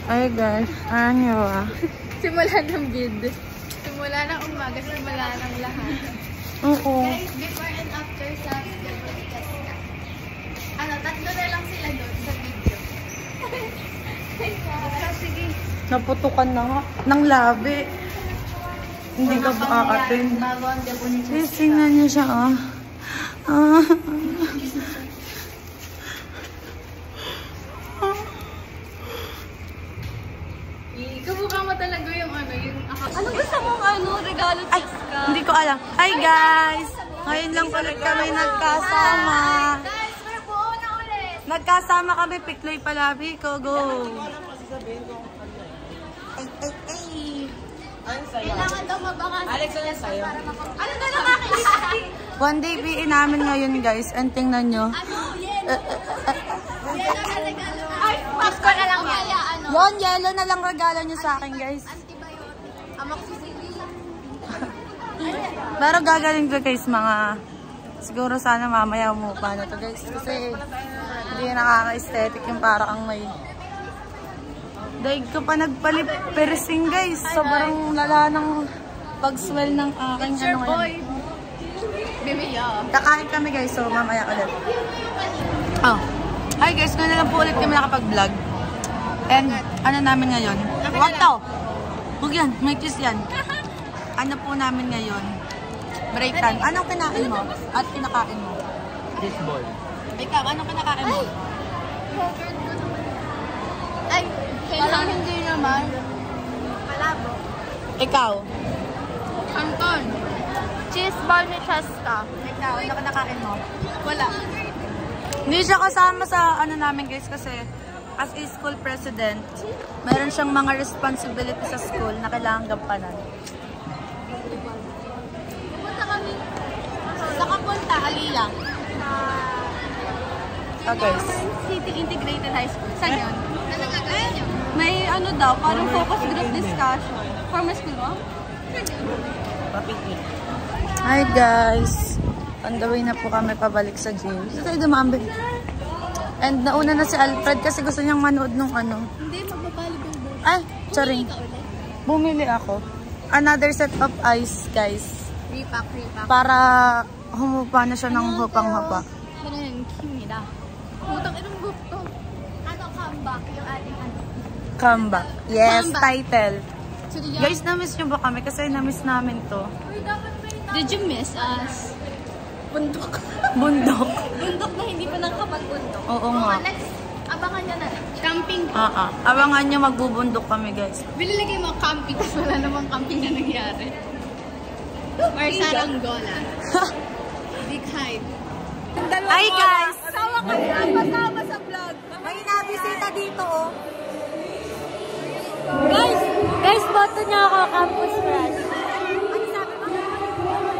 Ay guys, ano ah? Simula ng bid. Simula ng umaga, simula ng lahat. Oo. Guys, before and after sa double test na. Ano, tatlo na lang sila doon sa video. Sige. Naputukan na nga. Ng labi. Hindi ka makakatin. Bago ang double test. Tingnan niyo siya ah. Kamukha mo talaga yung ano, yung ano gusto mong ano, regalo test ka? Hindi ko alam. Hi guys! Ngayon lang ulit kami nagkasama. Guys, we're buo na ulit. Nagkasama kami, Pikloy Palabi ko. Go! Kailangan daw mabangan. Alex, ano sa'yo? Ano na lang akin? One day BE namin ngayon guys. And tingnan nyo. Ano? Yellow. Yellow na regalo. Ay, Pasko na lang yan. Yon, yellow na lang regalo nyo sa akin guys. Antibiotic. Amoxicillin. Pero gagaling ko guys mga... Siguro sana mamaya umupa na to guys. Kasi hindi nakaka-aesthetic yung para kang may... Daig ko pa nagpalip piercing guys. Sobrang lala ng pag-swell ng aking ano ngayon. Kakain kami guys, so mamaya ulit. Oh. Hi guys, ngayon na lang po ulit kami nakapag-vlog. And ano namin ngayon? Wag to! Huwag yan, may cheese yan. Ano po namin ngayon? Break time. Anong kinain mo? At kinakain mo? Cheese ball. Ikaw, anong kinakain mo? Ay, parang hindi naman. Malabo. Ikaw? Canton. Cheese ball ni Chaska. Ikaw, ano kinakain mo? Wala. Hindi siya kasama sa ano namin guys kasi as a school president, meron siyang mga responsibility sa school na kailangan gampanan. Pupunta kami. Saan ka punta, Alila? Okay. City Integrated High School. Saan yun? Ano gagawin niyo? May ano daw, parang focus group discussion. Former school mo? Saan yun? Papiknik. Hi guys! On the way na po kami pabalik sa gym. Kasi dumambi. And nauna na si Alfred kasi gusto niyang manood nung ano. Hindi, magbabalibol. Ay, sorry. Bumili ako. Another set of ice guys. Repack. Para humupa na siya ng hupang-hupa. Ganun, kimida. Putang inong book to. Ano, comeback? Yung ating ano? Comeback. Yes, Comeback. title. So, Guys, na-miss niyo ba kami? Kasi na-miss namin to. did you miss us? Bundok. Bundok. Bundok na hindi pa nakakapag-bundok. Oo nga. Next, abangan nyo na. Camping. Abangan nyo magbubundok kami guys. Binilagay mo camping, tapos wala namang camping na nangyari. Or saranggola. Big hype. Hi guys! Asawa ka na, pasama sa vlog. May nabisita dito oh. Guys, boto niya ako campus crush. Ano sabi mo?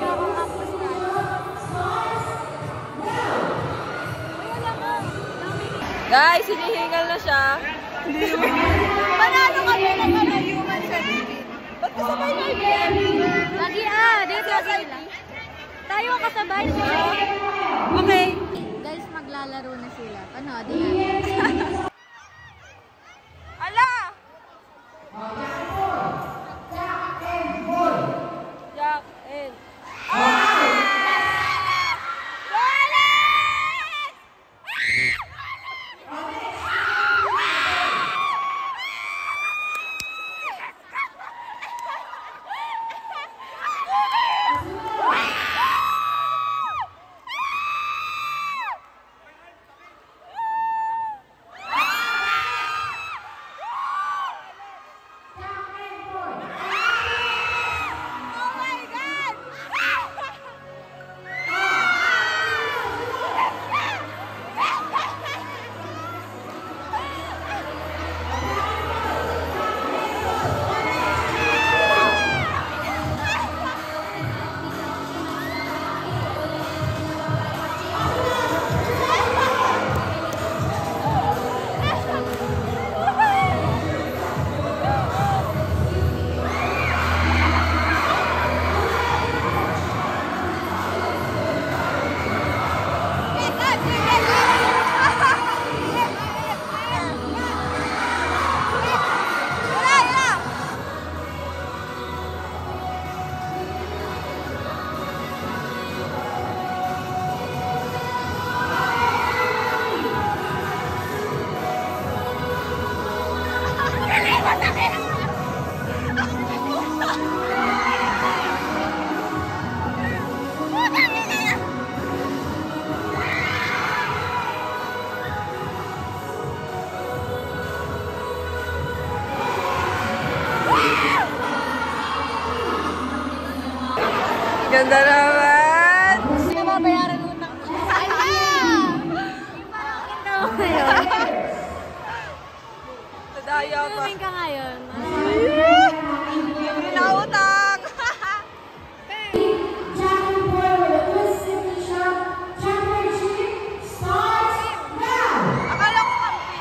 Ako campus crush. Guys, hinihingal na siya. Panalo kami ng mga human certificate. Ba't kasabay na yun? Lagi dito lagi lang. Tayo kasabay siya. Okay. Guys, maglalaro na sila. Panoodin natin. Ala! Jack and Ganda naman! Hindi na mabayaran mo na. Tadaya pa. Swimming ka ngayon. Libre na utang! Akala ko kampi.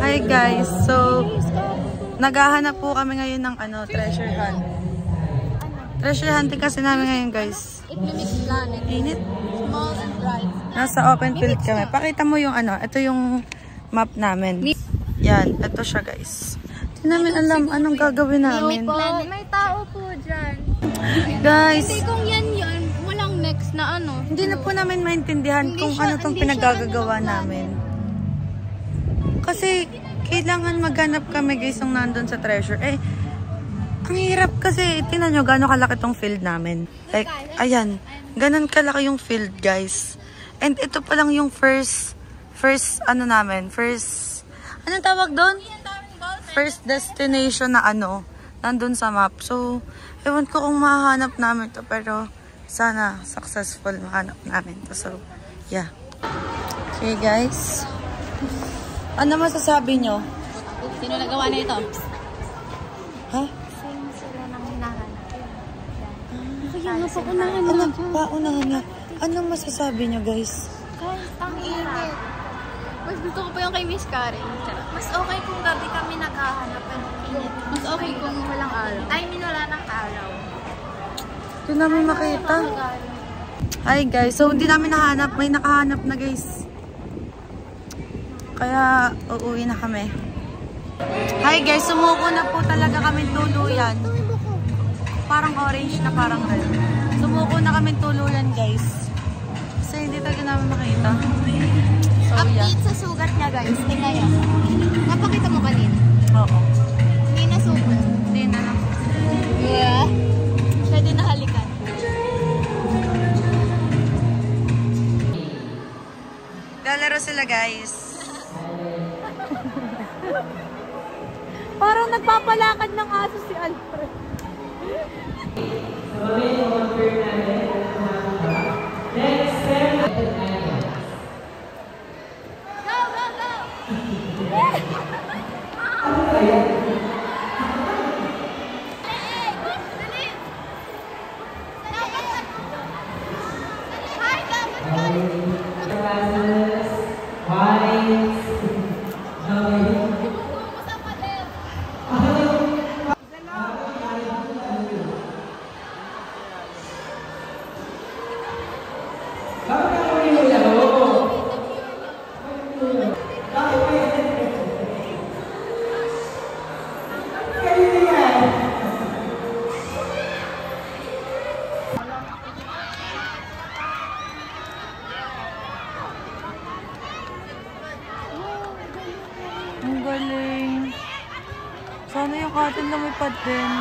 Hi guys, so naghahanap po kami ngayon ng treasure hunt. Treasure hunting kasi namin ngayon guys. Eclipse planet. Init. Small and bright. Nasa open field kami. Pakita mo yung ito yung map namin. Yan, ito siya guys. Hindi namin alam anong gagawin namin. May tao po dyan. Guys, Kasi kung yan yun, walang next na ano. hindi na po namin maintindihan Hindi kung siya- ano tong hindi siya pinagagagawa ano ng namin. Kasi kailangan maghanap kami guys nung nandun sa treasure. Ang hirap kasi, tingnan nyo gano'ng kalaki tong field namin. Like, ayan, ganun kalaki yung field guys. And ito pa lang yung first anong tawag doon? First destination na nandun sa map. So, ewan ko kung mahanap namin to, pero sana successful mahanap namin to. So, yeah. Okay guys. Ano masasabi nyo? Sino nagawa na ito? Ha? Sila nang hinahanap. Kaya nga Paunahan na. Anong masasabi nyo guys? Guys, ang init. Mas gusto ko pa yung kay Miss Karen. Mas okay kung gabi kami naghahanap ng init. Mas okay kung walang araw. I mean, wala nang araw. Hindi namin makita. Hi guys, so hindi namin nahanap. May nakahanap na guys. Kaya uuwi na kami. Hi guys, sumuko na po talaga kami tuluyan. Parang orange na parang red. Sumuko na kami tuluyan guys. Kasi hindi talaga namin makita. So, yeah. Update sa sugat niya guys. Tingnan niyo. Napakita mo kanina. Oo. Hindi na sugat. Hindi na lang. Yeah. Siya din nahalikan. Lalaro sila guys. Parang nagpapalakad ng aso si Alfred. Ang galing. Sana yung cotton lumipad din.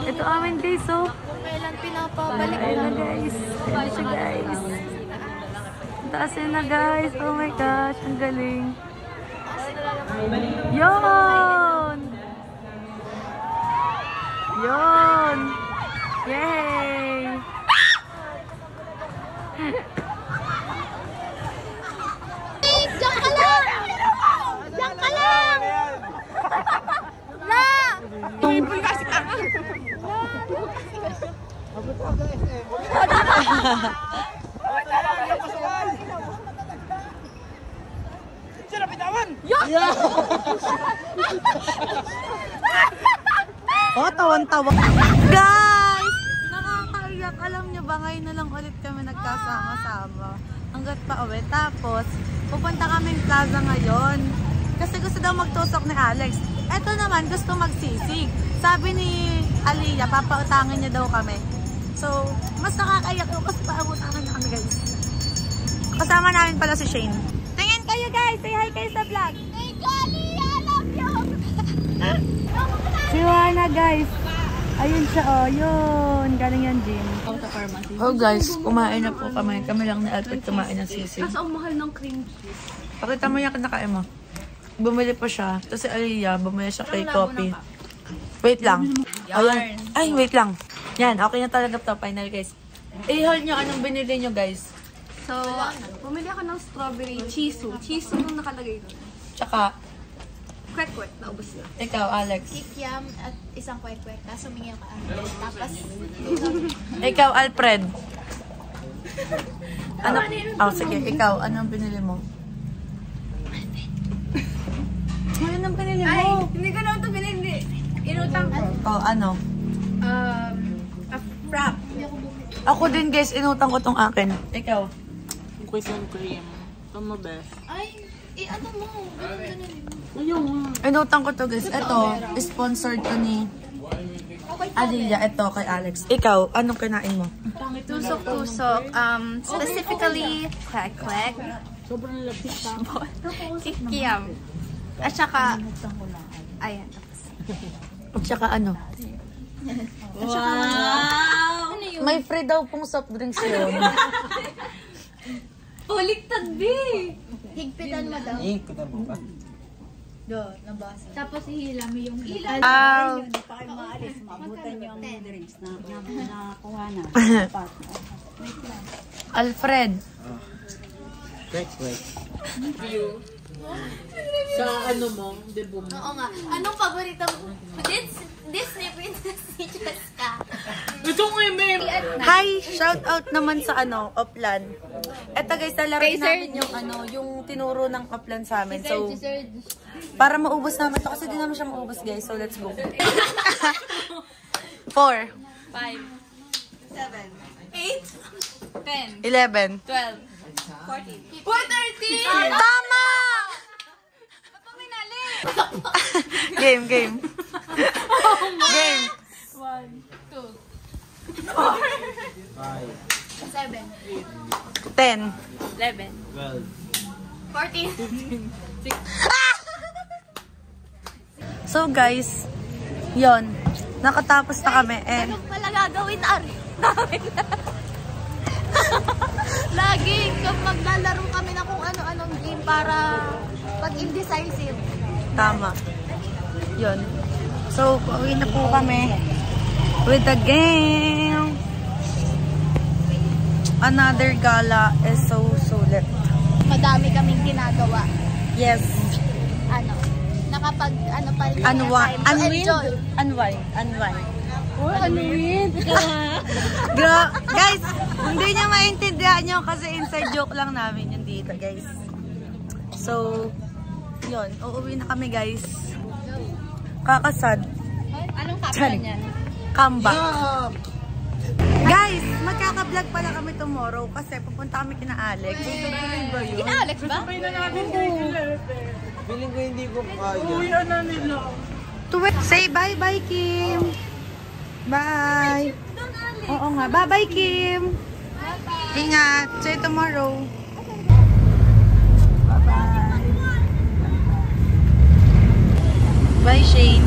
Ito amin guys, oh. Kailan pinapabalik Ayun na guys. Ayun siya guys. Taas yun na guys. Oh my gosh, ang galing. Yon! Yon! Yay! Diyan ka lang! Diyan ka lang! La! Oh, tawan-tawa. Guys! Nakakaiyak. Alam nyo ba, ngayon na lang ulit kami nagkasama-sama. Hanggat pa uwi. Tapos, pupunta kaming plaza ngayon. Kasi gusto daw magtusok ni Alex. Eto naman, gusto magsisig. Sabi ni Aliyah, papautangin niya daw kami. So, mas nakakaiyak yung kasi pautangin niya kami guys. Kasama namin pala si Shane. Tingin kayo guys! Say hi kayo sa vlog! Thank you, Aliyah! I love you! Si Juana guys! Ayun siya oh, yun! Galing yan gym. Oh guys, kumain na po kami. Kami lang ni Alfred kumain ng sisig. Kasi ang mahal ng cream cheese. Pakita mo yung kinakain mo. Bumili pa siya. Tapos si Aliyah, bumili siya kay coffee. Wait lang. Ayan. Ay, wait lang. Yan, okay na talaga to. Final guys. I-hold nyo anong binili nyo guys. So, bumili ako ng strawberry chisu. Chisu nung nakalagay doon. Tsaka, Kwek-kwek, naubos na. ikaw Alex. Kikiam at isang kwek-kwek. Tapos humingi ako tapos, Ikaw Alfred. Ano? Oh, sige. Ikaw, anong binili mo? Ano ang binili mo? Hindi ko naman ito binili. Inutang ko. Oh, ano? A frap. Ako din guys, inutang ko tong akin. Ikaw? Cookies and cream. Ito mo best. ay, ano mo? Ganun. Ayun. Inutang ko to guys. Ito, sponsored to ni Aliyah. Ito kay Alex. Ikaw, anong kinain mo? Tusok-tusok. Specifically, kwek-kwek. Sobrang lapit pa. Kikiam. At saka, ayan. At saka ano? Wow! May free daw pong soft drinks yun. Uliktad, B! Higpitan mo daw. Ikutan mo pa. Tapos ihila mo yung hila. Maalis, maabutan niyo ang drinks na nakuha na. Alfred. Kwek-kwek. Sa ano mo, debo mo. Oo nga. Anong paborito mo? Disney Princess si Jessica. Ito nga yung meme! Hi! Shout out naman sa ano, Oplan. Eto guys, nalaro namin yung ano, yung tinuro ng Oplan sa amin. So, para maubos namin to kasi di naman siya maubos guys. So, let's go. 4 5, 7, 8, 10, 11 12, 14. 13! Tama! Game. Game. 1, 2, 7. 10 11, 12. 14, 16, So guys, yon, nakatapos na kami and Ano pala gagawin namin? Lagi maglalaro kami na kung ano-anong game para pag indecisive. tama. Yon. So, pauwi na po kami with the game. Another gala is so sulit. Madami kaming ginagawa. Yes. Nakapag pa rin Unwind. time to enjoy. Unwind. Unwind. Guys, hindi nyo maintindihan nyo kasi inside joke lang namin yun dito, guys. So, yun. Uuwi na kami, guys. Kakasad. Anong caption niyan? Comeback. Guys, magkaka-vlog pala kami tomorrow kasi pupunta kami kina Alex. Kina Alex ba? Feeling ko hindi ko kaya. Say bye-bye, Kim. Bye. Oo nga. Bye-bye, Kim. Ingat. See you tomorrow. Bye-bye. Bye, Shane.